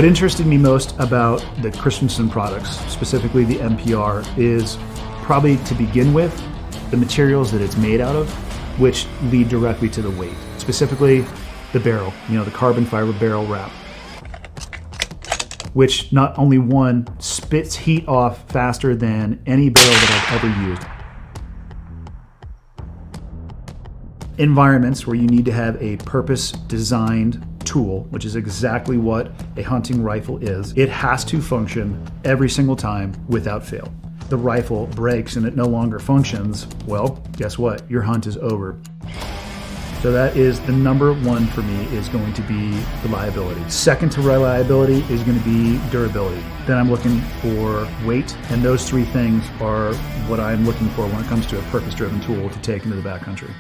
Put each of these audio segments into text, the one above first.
What interested me most about the Christensen products, specifically the MPR, is probably to begin with the materials that it's made out of, which lead directly to the weight. Specifically the barrel, the carbon fiber barrel wrap, which not only one spits heat off faster than any barrel that I've ever used. Environments where you need to have a purpose-designed tool, which is exactly what a hunting rifle is, it has to function every single time without fail. The rifle breaks and it no longer functions, well, guess what? Your hunt is over. So that is the number one for me, is going to be reliability. Second to reliability is going to be durability. Then I'm looking for weight, and those three things are what I'm looking for when it comes to a purpose-driven tool to take into the backcountry.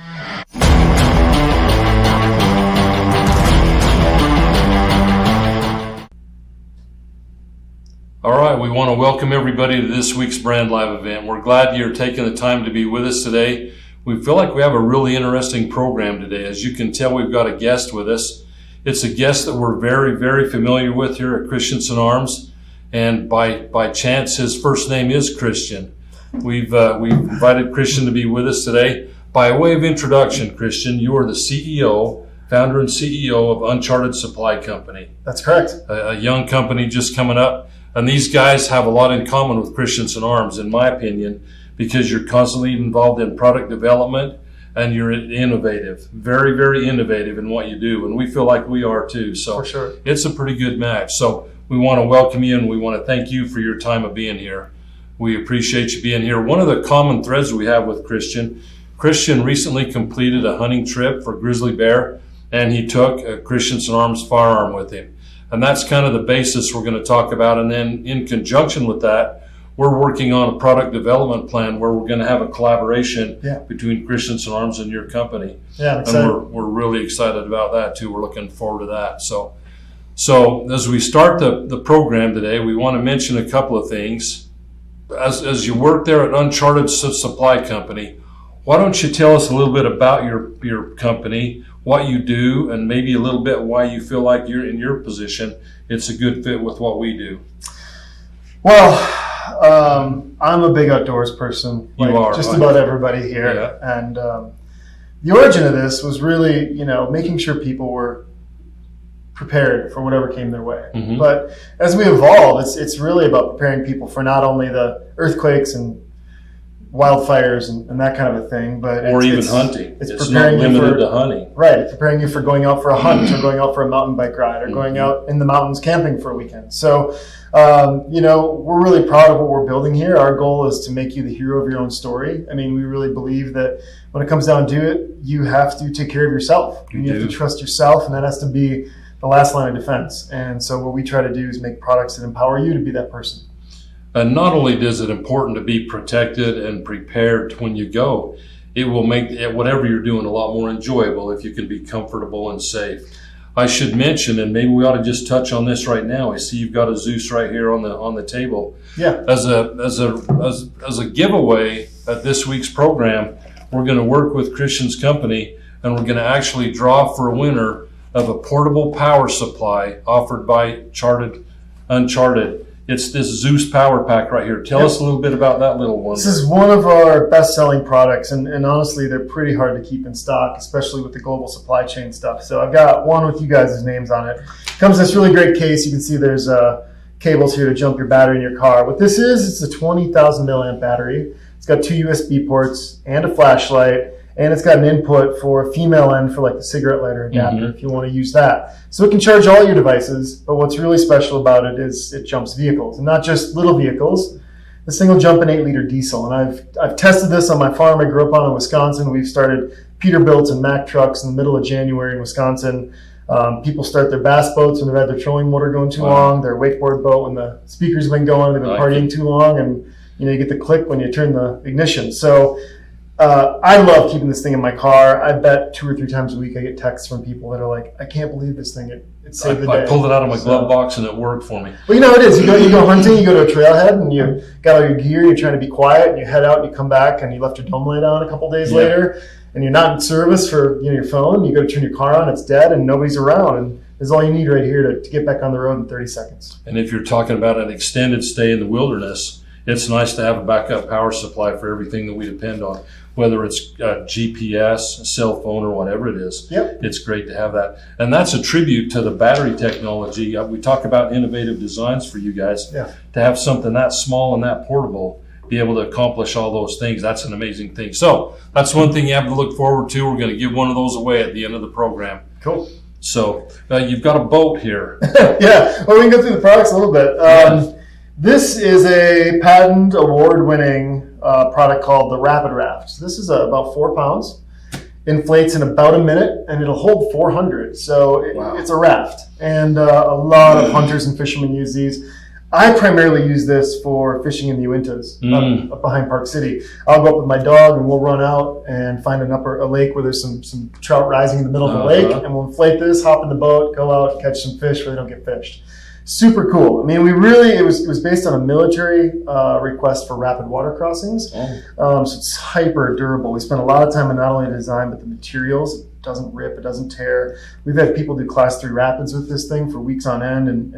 All right, we want to welcome everybody to this week's Brand Live event. We're glad you're taking the time to be with us today. We feel like we have a really interesting program today. As you can tell, we've got a guest with us. It's a guest that we're very, very familiar with here at Christensen Arms. And by chance, his first name is Christian. We've invited Christian to be with us today. By way of introduction, Christian, you are the founder and CEO of Uncharted Supply Company. That's correct. A young company just coming up. And these guys have a lot in common with Christensen Arms, in my opinion, because you're constantly involved in product development and you're innovative, very, very innovative in what you do. And we feel like we are too. So for sure, it's a pretty good match. So we want to welcome you and we want to thank you for your time of being here. We appreciate you being here. One of the common threads we have with Christian recently completed a hunting trip for grizzly bear, and he took a Christensen Arms firearm with him. And that's kind of the basis we're going to talk about. And then in conjunction with that, we're working on a product development plan where we're going to have a collaboration between Christensen Arms and your company. Yeah, I'm excited. And we're really excited about that too. We're looking forward to that. So as we start the program today, we want to mention a couple of things. As you work there at Uncharted Supply Company, why don't you tell us a little bit about your company, what you do, and maybe a little bit why you feel like you're in your position, it's a good fit with what we do. Well, I'm a big outdoors person. You are. Just about everybody here. Yeah. And the origin of this was really, making sure people were prepared for whatever came their way. Mm-hmm. But as we evolve, it's really about preparing people for not only the earthquakes and wildfires and that kind of a thing, but even hunting. It's preparing not limited to hunting. Right, it's preparing you for going out for a hunt or going out for a mountain bike ride or going out in the mountains camping for a weekend. So, we're really proud of what we're building here. Our goal is to make you the hero of your own story. I mean, we really believe that when it comes down to it, you have to take care of yourself. You have to trust yourself, and that has to be the last line of defense. And so what we try to do is make products that empower you to be that person. And not only is it important to be protected and prepared when you go, it will make whatever you're doing a lot more enjoyable if you can be comfortable and safe. I should mention, and maybe we ought to just touch on this right now. I see you've got a Zeus right here on the table. Yeah. As a giveaway at this week's program, we're going to work with Christian's company, and we're going to actually draw for a winner of a portable power supply offered by Uncharted. It's this Zeus power pack right here. Tell us a little bit about that little one. This is one of our best-selling products, and honestly, they're pretty hard to keep in stock, especially with the global supply chain stuff. So I've got one with you guys' names on it. Comes in this really great case. You can see there's cables here to jump your battery in your car. What this is, it's a 20,000 milliamp battery. It's got 2 USB ports and a flashlight. And it's got an input for a female end for like the cigarette lighter adapter if you want to use that. So it can charge all your devices, but what's really special about it is it jumps vehicles, and not just little vehicles. This thing will jump an 8-liter diesel, and I've tested this on my farm I grew up on in Wisconsin. We've started Peterbilts and Mack trucks in the middle of January in Wisconsin. People start their bass boats when they've had their trolling motor going too long, their wakeboard boat when the speakers have been going, they've been partying too long, and you get the click when you turn the ignition. So I love keeping this thing in my car. I bet 2 or 3 times a week I get texts from people that are like, I can't believe this thing. It saved the day. I pulled it out of my glove box and it worked for me. Well, it is. You go hunting, you go to a trailhead and you got all your gear, you're trying to be quiet, and you head out and you come back and you left your dome light on a couple days later, and you're not in service for your phone. You go to turn your car on, it's dead, and nobody's around. And is all you need right here to get back on the road in 30 seconds. And if you're talking about an extended stay in the wilderness, it's nice to have a backup power supply for everything that we depend on, whether it's GPS, a cell phone, or whatever it is. Yep. It's great to have that. And that's a tribute to the battery technology. We talk about innovative designs for you guys. Yeah. To have something that small and that portable, be able to accomplish all those things, that's an amazing thing. So that's one thing you have to look forward to. We're going to give one of those away at the end of the program. Cool. So you've got a boat here. Yeah. Well, we can go through the products a little bit. This is a patent award-winning product called the Rapid Raft. So this is about 4 pounds, inflates in about a minute, and it'll hold 400. So it's a raft. And a lot of hunters and fishermen use these. I primarily use this for fishing in the Uintas up behind Park City. I'll go up with my dog and we'll run out and find a lake where there's some trout rising in the middle of the lake, and we'll inflate this, hop in the boat, go out, catch some fish where they don't get fished. Super cool. I mean, it was based on a military request for rapid water crossings. So it's hyper durable. We spent a lot of time in not only the design, but the materials. It doesn't rip, it doesn't tear. We've had people do class 3 rapids with this thing for weeks on end, and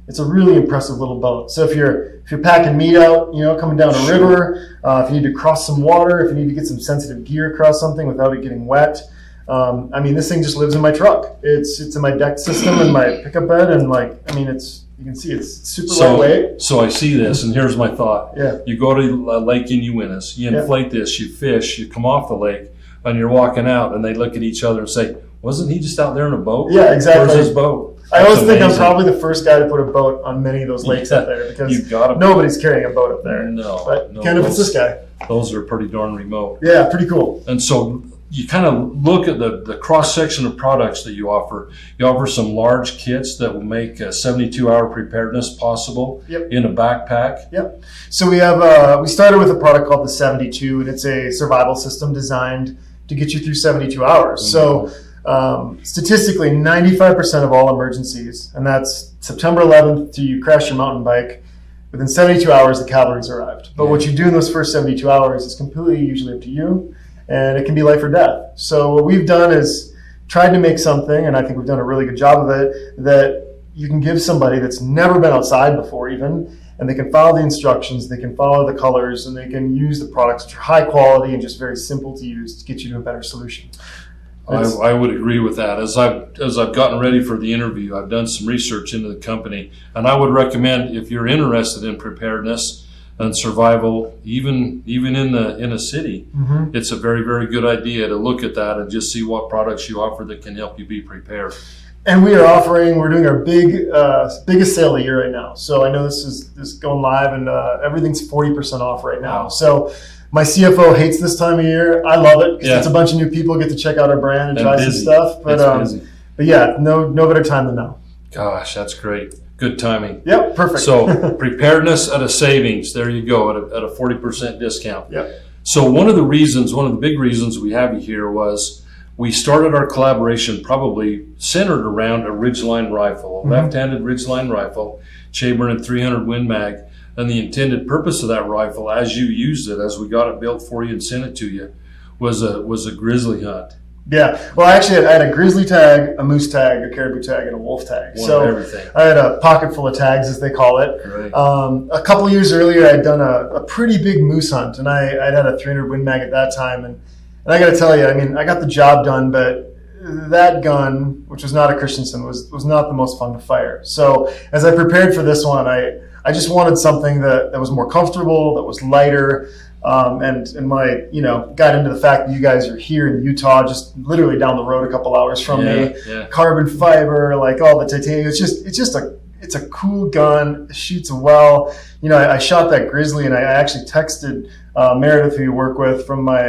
it's a really impressive little boat. So if you're packing meat out, coming down a river, if you need to cross some water, if you need to get some sensitive gear across something without it getting wet, this thing just lives in my truck. It's in my deck system and my pickup bed, and you can see it's super lightweight. So I see this, and here's my thought. Yeah. You go to a lake in Uintas, you inflate this, you fish, you come off the lake, and you're walking out, and they look at each other and say, "Wasn't he just out there in a boat? Yeah, exactly. Where's his boat?" I always think I'm probably the first guy to put a boat on many of those lakes up there, because nobody's carrying a boat up there. But kind of it's this guy. Those are pretty darn remote. Yeah, pretty cool. And so you kind of look at the cross-section of products that you offer. You offer some large kits that will make 72-hour preparedness possible in a backpack. Yep. So we started with a product called the 72, and it's a survival system designed to get you through 72 hours. Mm-hmm. So statistically, 95% of all emergencies, and that's September 11th to you crash your mountain bike, within 72 hours the cavalry's arrived. But what you do in those first 72 hours is completely usually up to you, and it can be life or death. So what we've done is tried to make something, and I think we've done a really good job of it, that you can give somebody that's never been outside before even, and they can follow the instructions, they can follow the colors, and they can use the products which are high quality and just very simple to use to get you to a better solution. I would agree with that. As I've gotten ready for the interview, I've done some research into the company, and I would recommend, if you're interested in preparedness and survival, even in a city, it's a very, very good idea to look at that and just see what products you offer that can help you be prepared. And we're doing our biggest sale of the year right now. So I know this is going live, and everything's 40% off right now. Wow. So my CFO hates this time of year. I love it because it's a bunch of new people get to check out our brand and try some stuff. But yeah, no better time than now. Gosh, that's great. Good timing. Yep, perfect. So preparedness at a savings. There you go, at a 40% discount. Yep. So one of the big reasons we have you here was we started our collaboration probably centered around a Ridgeline rifle, a left-handed Ridgeline rifle, Chamberlain 300 Win Mag. And the intended purpose of that rifle, as you used it, as we got it built for you and sent it to you, was a grizzly hunt. Yeah. Well, actually, I had a grizzly tag, a moose tag, a caribou tag, and a wolf tag. One of everything. I had a pocket full of tags, as they call it. Great. A couple of years earlier, I'd done a pretty big moose hunt, and I'd had a 300 Win Mag at that time. And I got to tell you, I got the job done, but that gun, which was not a Christensen, was not the most fun to fire. So as I prepared for this one, I just wanted something that was more comfortable, that was lighter, and when I got into the fact that you guys are here in Utah, just literally down the road a couple hours from me, carbon fiber, like all the titanium. It's a cool gun. It shoots well. I shot that grizzly, and I actually texted Meredith, who you work with, from my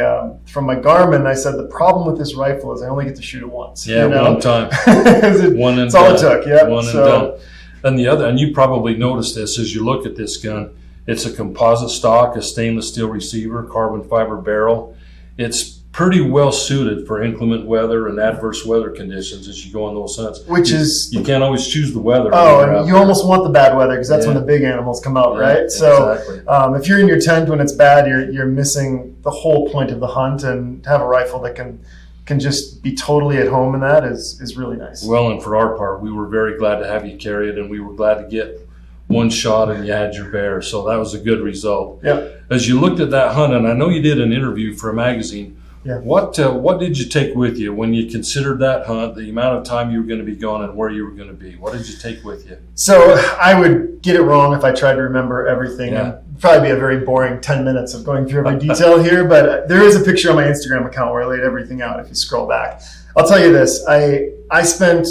Garmin. I said the problem with this rifle is I only get to shoot it once. Yeah, one time. That's all it took. Yeah, one and done. And you probably noticed this as you look at this gun. It's a composite stock, a stainless steel receiver, carbon fiber barrel. It's pretty well suited for inclement weather and adverse weather conditions as you go on those hunts. You can't always choose the weather. Oh, and you almost want the bad weather because that's when the big animals come out, right? So exactly. If you're in your tent when it's bad, you're missing the whole point of the hunt, and to have a rifle that can can just be totally at home in that is really nice. Well, and for our part, we were very glad to have you carry it, and we were glad to get one shot and you had your bear. So that was a good result. Yeah. As you looked at that hunt, and I know you did an interview for a magazine, yeah. What did you take with you when you considered that hunt, the amount of time you were going to be gone and where you were going to be? What did you take with you? So I would get it wrong if I tried to remember everything. Yeah. It'd probably be a very boring 10 minutes of going through every detail here, but there is a picture on my Instagram account where I laid everything out if you scroll back. I'll tell you this, I spent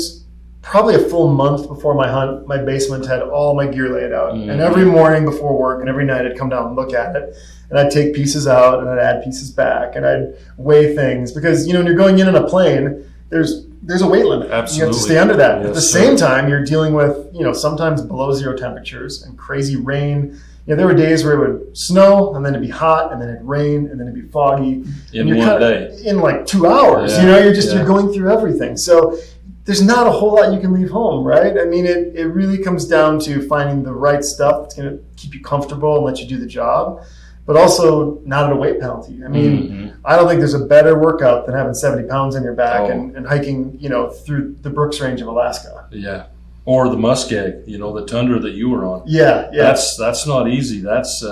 probably a full month before my hunt. My basement had all my gear laid out, and every morning before work and every night I'd come down and look at it, and I'd take pieces out and I'd add pieces back, and I'd weigh things because, when you're going in a plane, there's a weight limit. Absolutely. You have to stay under that. Yes, At the sir. same time, you're dealing with, sometimes below zero temperatures and crazy rain. There were days where it would snow and then it'd be hot and then it'd rain and then it'd be foggy. In one day. In like 2 hours, Yeah. you're going through everything. So there's not a whole lot you can leave home, right? I mean, it really comes down to finding the right stuff that's going to keep you comfortable and let you do the job, but also not at a weight penalty. I mean, I don't think there's a better workout than having 70 pounds on your back and hiking, through the Brooks Range of Alaska. Yeah. Or the muskeg, the tundra that you were on. Yeah. That's not easy. That's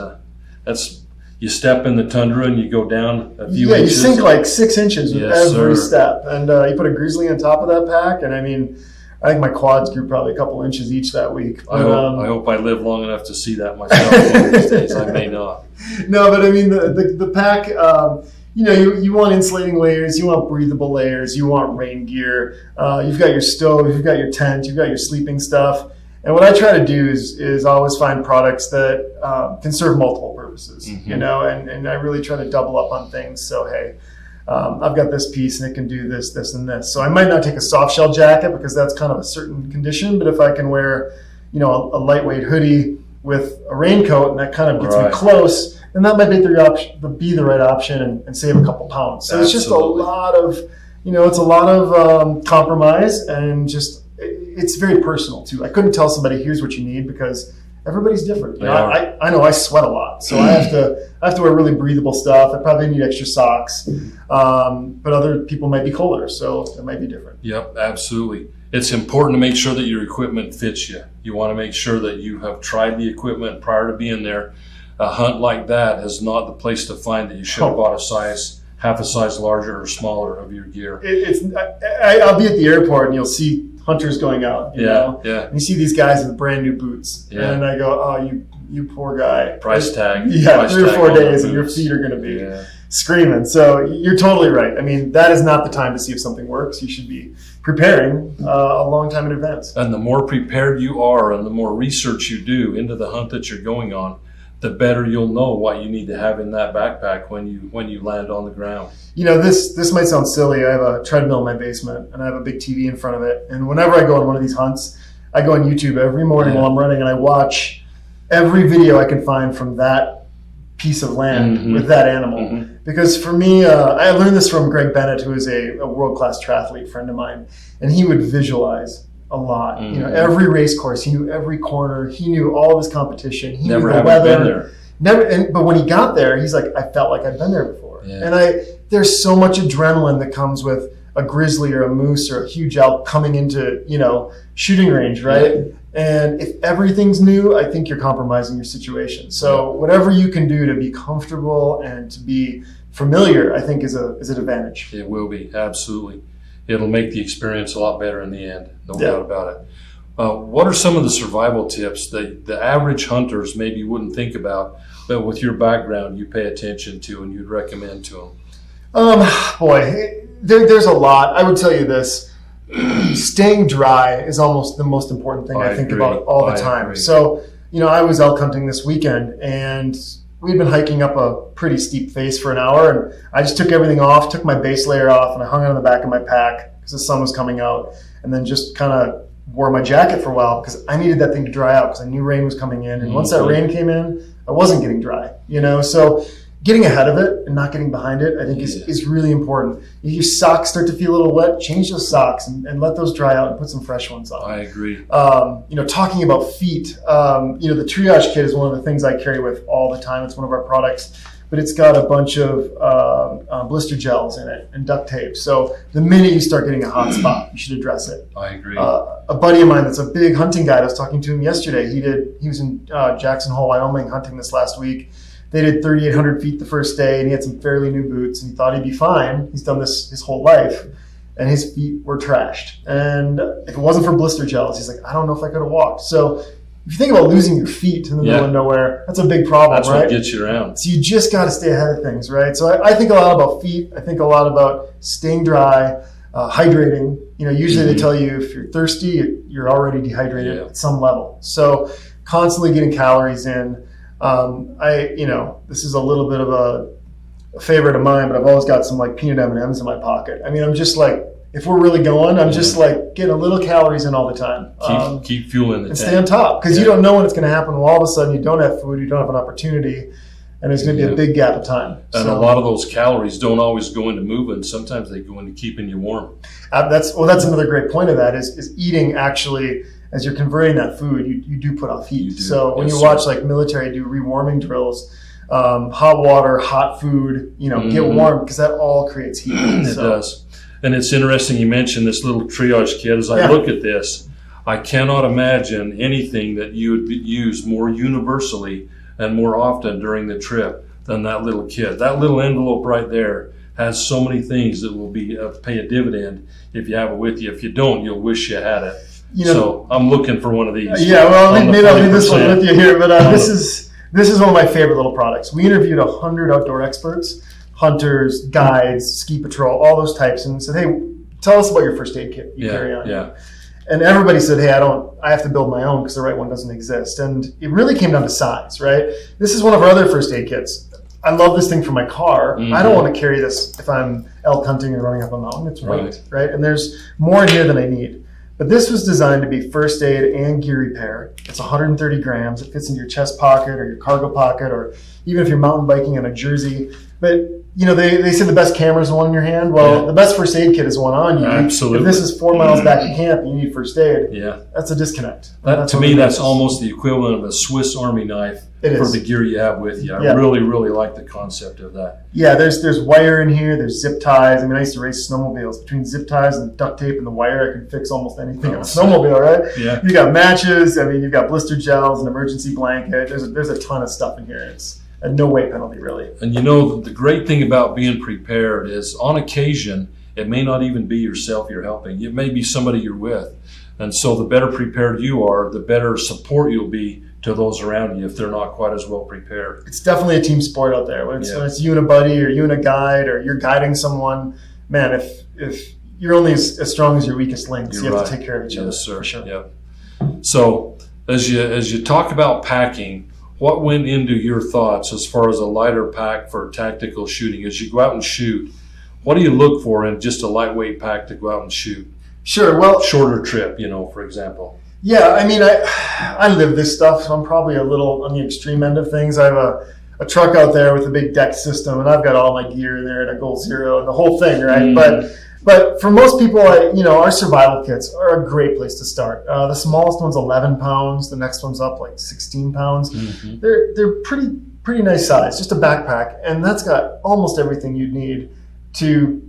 you step in the tundra and you go down a few inches. You sink like 6 inches with Yes, every sir. step. And you put a grizzly on top of that pack, and I mean, I think my quads grew probably a couple inches each that week. But, I hope I live long enough to see that myself one of these days. I may not. No, but I mean, the pack, you want insulating layers, you want breathable layers, you want rain gear. You've got your stove, you've got your tent, you've got your sleeping stuff. And what I try to do is always find products that can serve multiple purposes, and I really try to double up on things. So, hey, I've got this piece and it can do this, this, and this. So I might not take a soft shell jacket because that's kind of a certain condition, but if I can wear, a lightweight hoodie with a raincoat and that kind of gets me close, then that might be the right option and save a couple pounds. So it's just a lot of, compromise, and just, it's very personal too. I couldn't tell somebody here's what you need because everybody's different. I know I sweat a lot, so I have to wear really breathable stuff. I probably need extra socks, but other people might be colder, so it might be different. Yep, absolutely. It's important to make sure that your equipment fits you. You want to make sure that you have tried the equipment prior to being there. A hunt like that is not the place to find that you should have bought half a size larger or smaller of your gear. I'll be at the airport and you'll see hunters going out. You know? Yeah. And you see these guys with brand new boots, and I go, "Oh, you poor guy." Price tag. 3 or 4 days, and your feet are going to be screaming. So you're totally right. I mean, that is not the time to see if something works. You should be preparing a long time in advance. And the more prepared you are, and the more research you do into the hunt that you're going on, the better you'll know what you need to have in that backpack when you land on the ground. This might sound silly. I have a treadmill in my basement, and I have a big TV in front of it. And whenever I go on one of these hunts, I go on YouTube every morning while I'm running, and I watch every video I can find from that piece of land with that animal. Because for me, I learned this from Greg Bennett, who is a world-class triathlete friend of mine, and he would visualize a lot. Every race course, he knew every corner, he knew all of his competition, he knew the weather. But when he got there, he's like, I felt like I'd been there before. And there's so much adrenaline that comes with a grizzly or a moose or a huge elk coming into shooting range, right? And if everything's new, I think you're compromising your situation. So whatever you can do to be comfortable and to be familiar, I think is an advantage. It will be, absolutely. It'll make the experience a lot better in the end, no doubt about it. What are some of the survival tips that the average hunters maybe wouldn't think about, but with your background you pay attention to and you'd recommend to them? There's a lot. I would tell you this. Staying dry is almost the most important thing I think about all the time. Agree. So, I was elk hunting this weekend, and we'd been hiking up a pretty steep face for an hour, and I just took everything off, took my base layer off, and I hung it on the back of my pack because the sun was coming out, and then just kind of wore my jacket for a while because I needed that thing to dry out because I knew rain was coming in, and once that rain came in, I wasn't getting dry, So getting ahead of it and not getting behind it, I think is really important. If your socks start to feel a little wet, change those socks and let those dry out and put some fresh ones on. I agree. Talking about feet, the triage kit is one of the things I carry with all the time. It's one of our products. but it's got a bunch of blister gels in it and duct tape. So the minute you start getting a hot spot, you should address it. I agree. A buddy of mine that's a big hunting guide, I was talking to him yesterday. He was in Jackson Hole, Wyoming, hunting this last week. They did 3,800 feet the first day, and he had some fairly new boots, and he thought he'd be fine. He's done this his whole life, and his feet were trashed. And if it wasn't for blister gels, he's like, I don't know if I could have walked. So if you think about losing your feet in the middle of nowhere, that's a big problem, that's right? That's what gets you around. So you just got to stay ahead of things, right? So I think a lot about feet. I think a lot about staying dry, hydrating. Usually they tell you if you're thirsty, you're already dehydrated at some level. So constantly getting calories in. This is a little bit of a favorite of mine, but I've always got some like peanut M&Ms in my pocket. I mean, I'm just like, if we're really going, I'm just like getting a little calories in all the time. Keep fueling the and tank. Stay on top, because you don't know when it's going to happen. Well, all of a sudden you don't have food, you don't have an opportunity, and there's going to be a big gap of time. And a lot of those calories don't always go into moving. Sometimes they go into keeping you warm. That's another great point of that is eating actually. As you're converting that food, you do put off heat. So when you watch like military do rewarming drills, hot water, hot food, get warm, because that all creates heat. It does. And it's interesting you mentioned this little triage kit. As I look at this, I cannot imagine anything that you would use more universally and more often during the trip than that little kit. That little envelope right there has so many things that will pay a dividend if you have it with you. If you don't, you'll wish you had it. So I'm looking for one of these. Maybe I'll leave this one with you here. But this is one of my favorite little products. We interviewed 100 outdoor experts, hunters, guides, ski patrol, all those types, and said, "Hey, tell us about your first aid kit you carry on." Yeah. And everybody said, "Hey, I have to build my own because the right one doesn't exist." And it really came down to size, right? This is one of our other first aid kits. I love this thing for my car. I don't want to carry this if I'm elk hunting and running up a mountain. It's right? And there's more in here than I need. But this was designed to be first aid and gear repair. It's 130 grams. It fits into your chest pocket or your cargo pocket, or even if you're mountain biking on a jersey. But they say the best camera is the one in your hand. Well, the best first aid kit is one on you. Absolutely. If this is 4 miles back to camp and you need first aid, that's a disconnect. To me, that's almost the equivalent of a Swiss Army knife for the gear you have with you. I really, really like the concept of that. Yeah, there's wire in here. There's zip ties. I mean, I used to race snowmobiles. Between zip ties and duct tape and the wire, I can fix almost anything on a snowmobile, right? Yeah. You got matches. I mean, you've got blister gels, an emergency blanket. There's a ton of stuff in here. It's a no weight penalty, really. And the great thing about being prepared is on occasion, it may not even be yourself you're helping. It may be somebody you're with. And so the better prepared you are, the better support you'll be to those around you if they're not quite as well prepared. It's definitely a team sport out there. When it's you and a buddy or you and a guide or you're guiding someone, man, if you're only as strong as your weakest links, you have to take care of each other. Yes, sir. For sure. Yep. So as you talk about packing, what went into your thoughts as far as a lighter pack for tactical shooting? As you go out and shoot, what do you look for in just a lightweight pack to go out and shoot? Sure. Well, shorter trip, for example. Yeah, I mean, I live this stuff, so I'm probably a little on the extreme end of things. I have a truck out there with a big deck system, and I've got all my gear in there and a Goal Zero and the whole thing, right? But for most people, our survival kits are a great place to start. The smallest one's 11 pounds. The next one's up like 16 pounds. They're pretty nice size, just a backpack, and that's got almost everything you'd need to,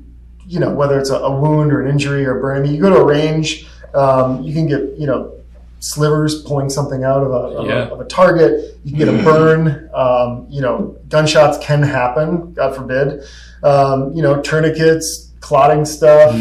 whether it's a wound or an injury or a burn. I mean, you go to a range, you can get, slivers pulling something out of a target. You can get a burn. Gunshots can happen, God forbid. Tourniquets, clotting stuff,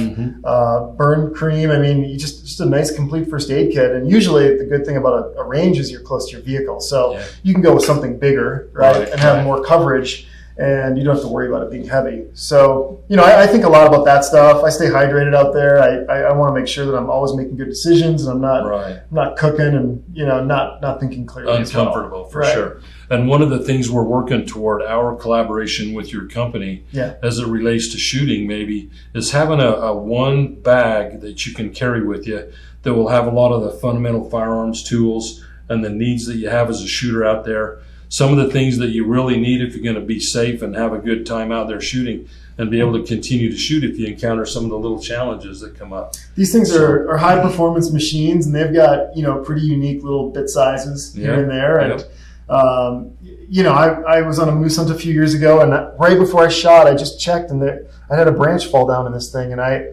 burn cream. I mean, you just a nice complete first aid kit. And usually the good thing about a range is you're close to your vehicle. So you can go with something bigger, right? And have more coverage, and you don't have to worry about it being heavy. So, I think a lot about that stuff. I stay hydrated out there. I want to make sure that I'm always making good decisions, and I'm not cooking and, not thinking clearly. Uncomfortable, for sure. And one of the things we're working toward, our collaboration with your company, as it relates to shooting maybe, is having a one bag that you can carry with you that will have a lot of the fundamental firearms tools and the needs that you have as a shooter out there. Some of the things that you really need if you're going to be safe and have a good time out there shooting and be able to continue to shoot if you encounter some of the little challenges that come up. These things are high performance machines, and they've got, pretty unique little bit sizes here and there. And I was on a moose hunt a few years ago, and right before I shot, I just checked, and I had a branch fall down in this thing, and I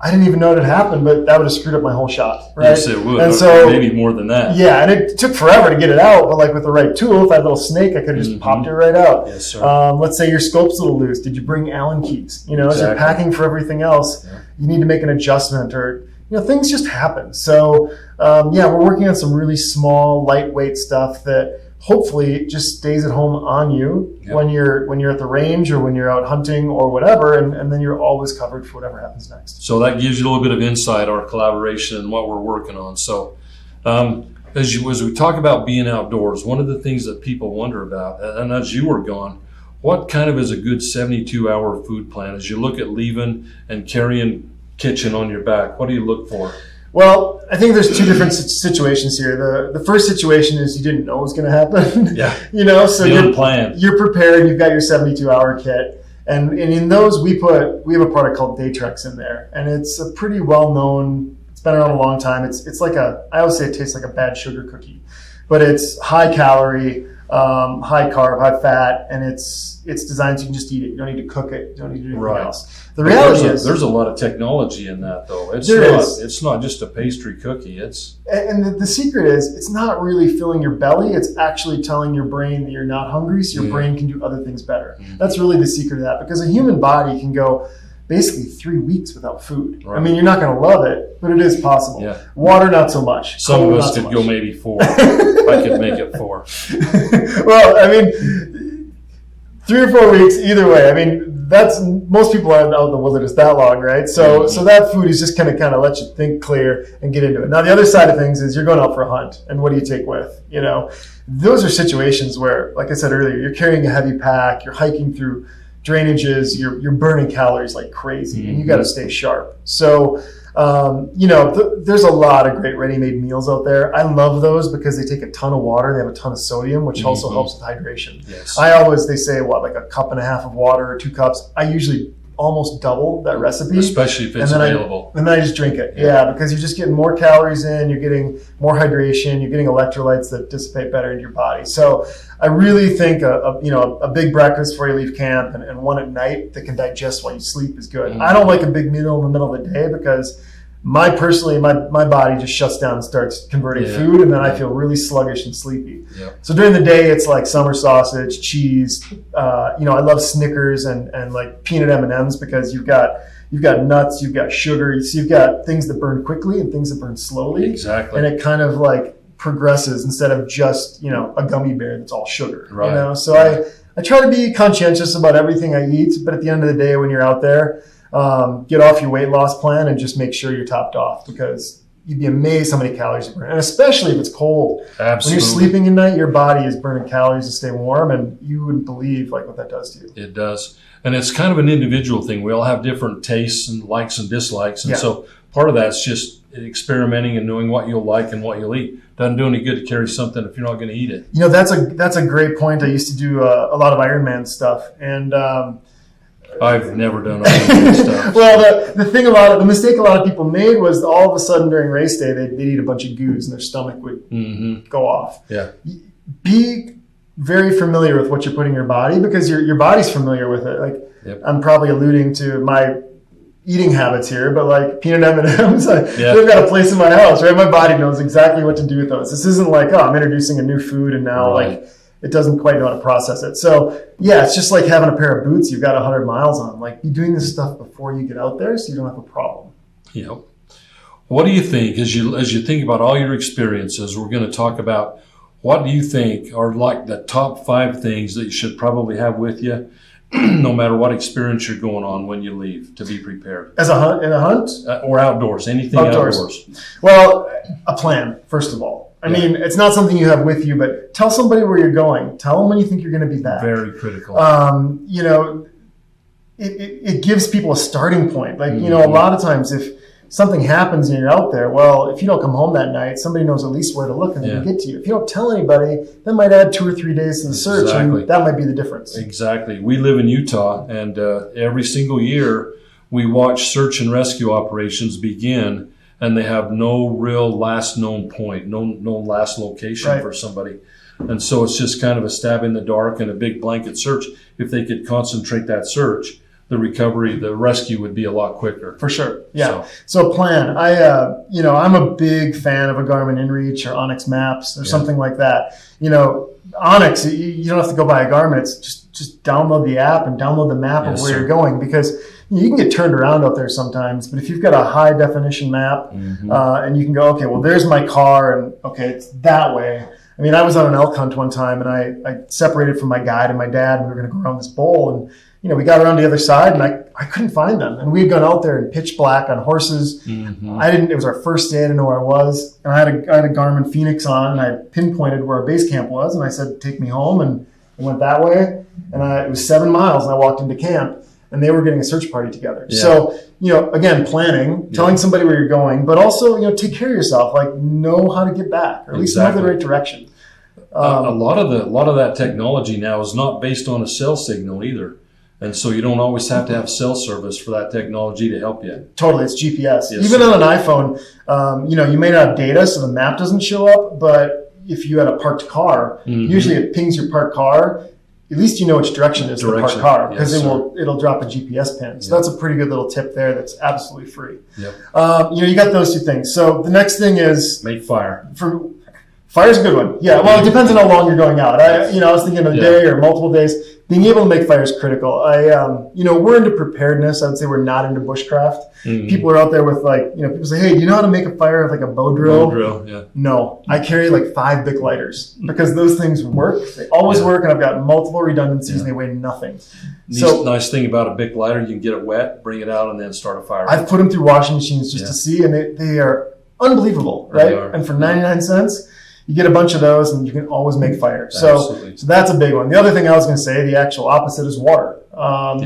didn't even know it had happened, but that would have screwed up my whole shot, right? Yes, it would. And so, maybe more than that. Yeah, and it took forever to get it out, but like with the right tool, if I had a little snake, I could have just popped it right out. Yes, sir. Let's say your scope's a little loose. Did you bring Allen keys? As you're packing for everything else, you need to make an adjustment, or things just happen. So we're working on some really small, lightweight stuff that hopefully just stays at home on you when you're at the range or when you're out hunting or whatever, and then you're always covered for whatever happens next. So that gives you a little bit of insight, our collaboration and what we're working on. So as we talk about being outdoors, one of the things that people wonder about, and as you were gone, what kind of is a good 72-hour food plan as you look at leaving and carrying kitchen on your back? What do you look for? Well, I think there's two different situations here. The first situation is you didn't know it was going to happen. Yeah. So you're prepared. You've got your 72-hour kit, and in those we have a product called Daytrex in there, and it's a pretty well known. It's been around a long time. It's like I always say it tastes like a bad sugar cookie, but it's high calorie, high carb, high fat, and it's designed so you can just eat it. You don't need to cook it. You don't need to do anything else. The reality is there's a lot of technology in that, though. It's not just a pastry cookie. And the secret is it's not really filling your belly. It's actually telling your brain that you're not hungry, so your brain can do other things better. That's really the secret of that, because a human body can go basically 3 weeks without food. Right. I mean, you're not going to love it, but it is possible. Yeah. Water, not so much. Some of us could go maybe 4. If I could make it 4. Well, I mean, 3 or 4 weeks, either way. I mean, most people aren't out in the wilderness that long, right? So that food is just kind of let you think clear and get into it. Now, the other side of things is you're going out for a hunt, and what do you take with? Those are situations where, like I said earlier, you're carrying a heavy pack, you're hiking through drainages, you're burning calories like crazy, and you got to stay sharp. So, there's a lot of great ready-made meals out there. I love those because they take a ton of water. They have a ton of sodium, which also helps with hydration. Yes. They say like a cup and a half of water or 2 cups. I usually almost double that recipe. Especially if it's available. And then I just drink it. Yeah, because you're just getting more calories in, you're getting more hydration, you're getting electrolytes that dissipate better into your body. So I really think a big breakfast before you leave camp and one at night that can digest while you sleep is good. I don't like a big meal in the middle of the day because my body just shuts down and starts converting food, and then I feel really sluggish and sleepy. Yep. So during the day, it's like summer sausage, cheese. I love Snickers and like peanut M&Ms because you've got nuts, you've got sugar, so you've got things that burn quickly and things that burn slowly. Exactly. And it kind of like progresses instead of just a gummy bear that's all sugar. Right. So I try to be conscientious about everything I eat, but at the end of the day, when you're out there, get off your weight loss plan and just make sure you're topped off, because you'd be amazed how many calories you burn. And especially if it's cold. Absolutely. When you're sleeping at night, your body is burning calories to stay warm, and you wouldn't believe what that does to you. It does. And it's kind of an individual thing. We all have different tastes and likes and dislikes. And so part of that's just experimenting and knowing what you'll like and what you'll eat. Doesn't do any good to carry something if you're not going to eat it. That's a great point. I used to do a lot of Ironman stuff, and I've never done all that stuff. Well, the mistake a lot of people made was all of a sudden during race day they'd eat a bunch of goos and their stomach would go off. Yeah. Be very familiar with what you're putting in your body, because your body's familiar with it. Like I'm probably alluding to my eating habits here, but like peanut M&Ms, they've got a place in my house, right? My body knows exactly what to do with those. This isn't like, I'm introducing a new food and now like it doesn't quite know how to process it. So it's just like having a pair of boots you've got 100 miles on. Like, be doing this stuff before you get out there so you don't have a problem. Yep. What do you think, as you think about all your experiences, we're going to talk about what do you think are like the top 5 things that you should probably have with you no matter what experience you're going on when you leave, to be prepared? In a hunt? Or outdoors, anything outdoors. Well, a plan, first of all. I mean, it's not something you have with you, but tell somebody where you're going. Tell them when you think you're going to be back. Very critical. It gives people a starting point. Like, a lot of times if something happens and you're out there, well, if you don't come home that night, somebody knows at least where to look and they can get to you. If you don't tell anybody, that might add 2 or 3 days to the search, and that might be the difference. Exactly. We live in Utah, and every single year we watch search and rescue operations begin, and they have no real last known point, no last location for somebody. And so it's just kind of a stab in the dark and a big blanket search. If they could concentrate that search, the recovery, the rescue would be a lot quicker. For sure. Yeah. So plan. I'm a big fan of a Garmin InReach or Onyx Maps or something like that. Onyx, you don't have to go buy a Garmin. It's just download the app and download the map of where you're going, because you can get turned around out there sometimes. But if you've got a high definition map and you can go, okay, well, there's my car, and okay, it's that way. I mean, I was on an elk hunt one time, and I separated from my guide and my dad, and we were going to go around this bowl, and we got around the other side, and I couldn't find them. And we had gone out there in pitch black on horses. It was our first day. I didn't know where I was. And I had a Garmin Phoenix on, and I pinpointed where our base camp was. And I said, take me home. And I went that way. And it was 7 miles, and I walked into camp, and they were getting a search party together. Yeah. So, again, planning, telling somebody where you're going, but also, take care of yourself, like know how to get back, or at least know the right direction. A lot of that technology now is not based on a cell signal either. And so you don't always have to have cell service for that technology to help you. Totally. It's GPS. Yes, even on an iPhone, you may not have data, so the map doesn't show up. But if you had a parked car, usually it pings your parked car. At least you know which direction is the parked car, because it'll drop a GPS pin. So that's a pretty good little tip there that's absolutely free. Yep. You got those two things. So the next thing is... Make fire. Fire's a good one. Yeah, well, it depends on how long you're going out. I was thinking of a day or multiple days. Being able to make fire is critical. We're into preparedness. I would say we're not into bushcraft. People are out there with people say, hey, do you know how to make a fire with like a bow drill? Bow drill, yeah. No, I carry like 5 Bic lighters because those things work. They always work, and I've got multiple redundancies, and they weigh nothing. Nice thing about a Bic lighter, you can get it wet, bring it out, and then start a fire. I've put them through washing machines just to see, and they are unbelievable, right? They are. And for 99 cents, you get a bunch of those, and you can always make fire. So that's a big one. The other thing I was going to say, the actual opposite, is water.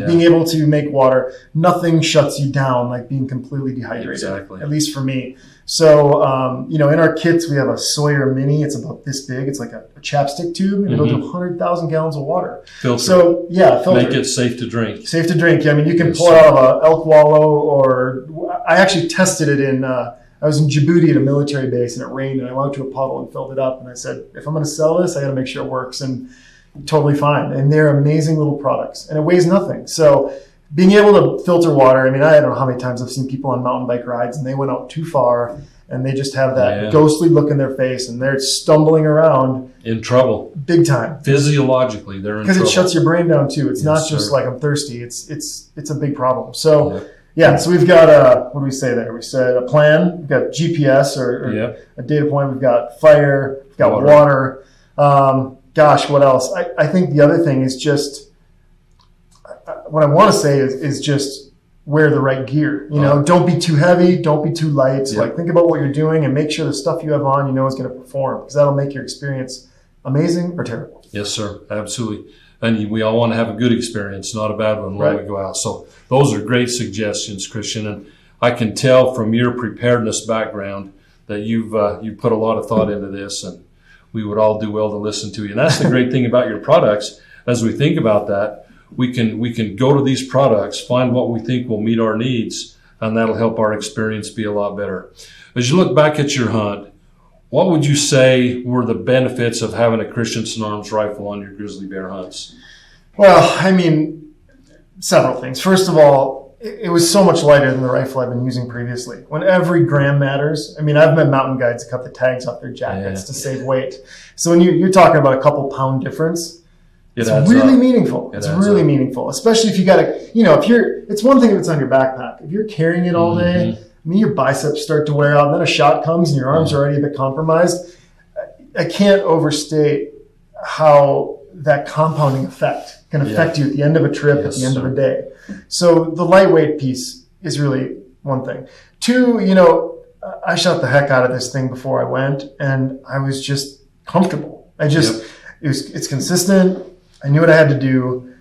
Being able to make water, nothing shuts you down like being completely dehydrated, at least for me. So, in our kits, we have a Sawyer Mini. It's about this big. It's like a chapstick tube, and it'll do 100,000 gallons of water. Filter. So, filter. Make it safe to drink. Safe to drink. I mean, you can pull it out of an elk wallow, or I actually tested it in... I was in Djibouti at a military base, and it rained, and I went to a puddle and filled it up. And I said, if I'm going to sell this, I got to make sure it works. And totally fine. And they're amazing little products, and it weighs nothing. So being able to filter water, I don't know how many times I've seen people on mountain bike rides, and they went out too far, and they just have that ghostly look in their face, and they're stumbling around. In trouble. Big time. Physiologically, they're in trouble. Because it shuts your brain down, too. It's not just like I'm thirsty. It's a big problem. So... Yeah, so we've got what do we say there? We said a plan, we've got GPS or a data point, we've got fire, we've got water. What else? I think the other thing is just, what I want to say is just wear the right gear. Don't be too heavy, don't be too light. Think about what you're doing and make sure the stuff you have on is going to perform, because that'll make your experience amazing or terrible. Yes, sir, absolutely. And we all want to have a good experience, not a bad one when we go out. So those are great suggestions, Christian. And I can tell from your preparedness background that you've put a lot of thought into this, and we would all do well to listen to you. And that's the great thing about your products. As we think about that, we can go to these products, find what we think will meet our needs, and that'll help our experience be a lot better. As you look back at your hunt, what would you say were the benefits of having a Christensen Arms rifle on your grizzly bear hunts? Well, several things. First of all, it was so much lighter than the rifle I've been using previously. When every gram matters, I've met mountain guides cut the tags off their jackets to save weight. So when you're talking about a couple pound difference, it's really meaningful. It's really meaningful, especially if you got it's one thing if it's on your backpack. If you're carrying it all day, your biceps start to wear out, and then a shot comes and your arms are already a bit compromised. I can't overstate how that compounding effect can affect you at the end of a trip, at the end of a day. So the lightweight piece is really one thing. Two, I shot the heck out of this thing before I went, and I was just comfortable. It's consistent. I knew what I had to do.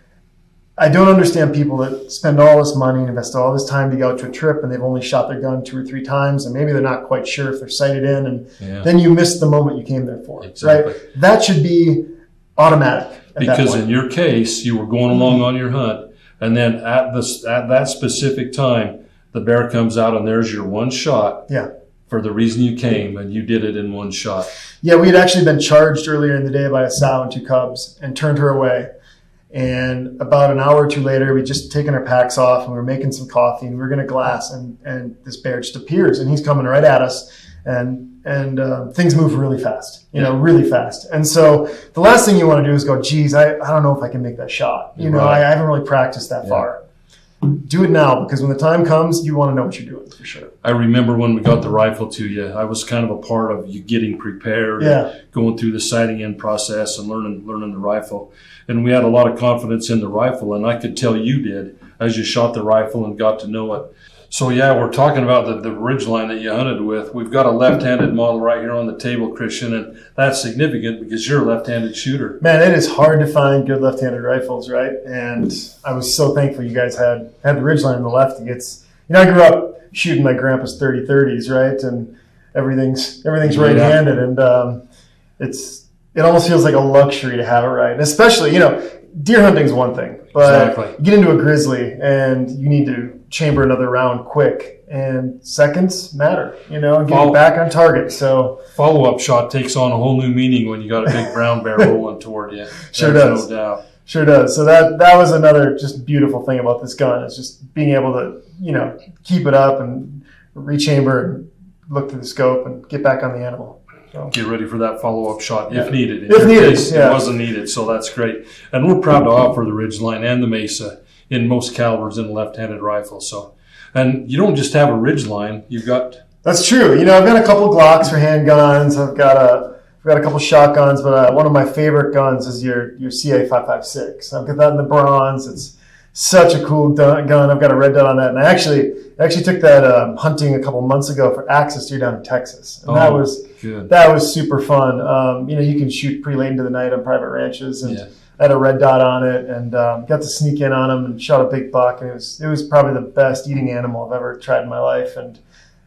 I don't understand people that spend all this money and invest all this time to go out to a trip, and they've only shot their gun 2 or 3 times, and maybe they're not quite sure if they're sighted in, and then you miss the moment you came there for. Right? That should be automatic. Because in your case, you were going along on your hunt, and then at that specific time, the bear comes out, and there's your one shot. Yeah. for the reason you came, and you did it in one shot. Yeah, we had actually been charged earlier in the day by a sow and 2 cubs and turned her away. And about an hour or two later, we'd just taken our packs off and we were making some coffee and we were going to glass, and this bear just appears and he's coming right at us, and things move really fast, really fast. And so the last thing you want to do is go, geez, I don't know if I can make that shot. I haven't really practiced that far. Do it now, because when the time comes, you want to know what you're doing for sure. I remember when we got the rifle to you, I was kind of a part of you getting prepared, going through the sighting in process and learning the rifle. And we had a lot of confidence in the rifle, and I could tell you did as you shot the rifle and got to know it. So yeah, we're talking about the ridgeline that you hunted with. We've got a left-handed model right here on the table, Christian, and that's significant because you're a left-handed shooter. Man, it is hard to find good left-handed rifles, right? And I was so thankful you guys had the ridgeline and the lefty. It's, I grew up shooting my grandpa's 30-30s, right? And everything's right-handed, and it almost feels like a luxury to have it right. And especially, deer hunting's one thing, but you get into a grizzly and you need to chamber another round quick, and seconds matter, and getting back on target. So follow-up shot takes on a whole new meaning when you got a big brown bear rolling toward you. Sure does. No doubt. Sure does. So that was another just beautiful thing about this gun, is just being able to, keep it up and rechamber and look through the scope and get back on the animal. So. Get ready for that follow-up shot if needed. If needed, It wasn't needed, so that's great. And we're proud to offer the Ridgeline and the Mesa in most calibers in a left-handed rifle. So, and you don't just have a Ridgeline, you've got... That's true. I've got a couple Glocks for handguns. I've got a couple shotguns, but one of my favorite guns is your CA556. I've got that in the bronze. It's such a cool gun. I've got a red dot on that. And I actually took that hunting a couple months ago for axis deer down in Texas. And that was super fun. You can shoot pretty late into the night on private ranches, and I had a red dot on it, and got to sneak in on them and shot a big buck. And it was probably the best eating animal I've ever tried in my life. And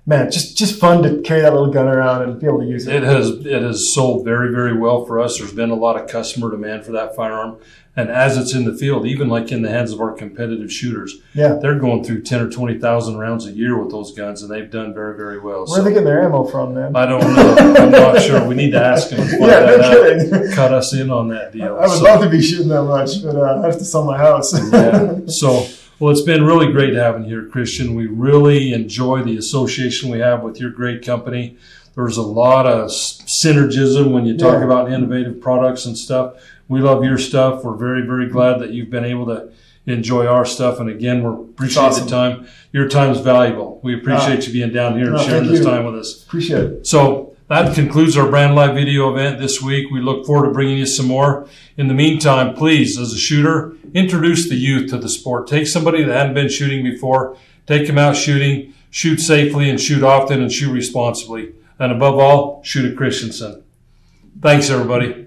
man, just fun to carry that little gun around and be able to use it. It has sold very, very well for us. There's been a lot of customer demand for that firearm. And as it's in the field, even like in the hands of our competitive shooters, they're going through 10 or 20,000 rounds a year with those guns, and they've done very, very well. Where are they getting their ammo from, man? I don't know. I'm not sure. We need to ask them. No kidding. Cut us in on that deal. I would love to be shooting that much, but I have to sell my house. Well, it's been really great having you here, Christian. We really enjoy the association we have with your great company. There's a lot of synergism when you talk about innovative products and stuff. We love your stuff. We're very, very glad that you've been able to enjoy our stuff. And again, we appreciate the time. Your time's valuable. We appreciate you being down here and sharing this time with us. Appreciate it. So that concludes our Brand Live video event this week. We look forward to bringing you some more. In the meantime, please, as a shooter, introduce the youth to the sport. Take somebody that hadn't been shooting before, take them out shooting, shoot safely and shoot often and shoot responsibly. And above all, shoot at Christensen. Thanks, everybody.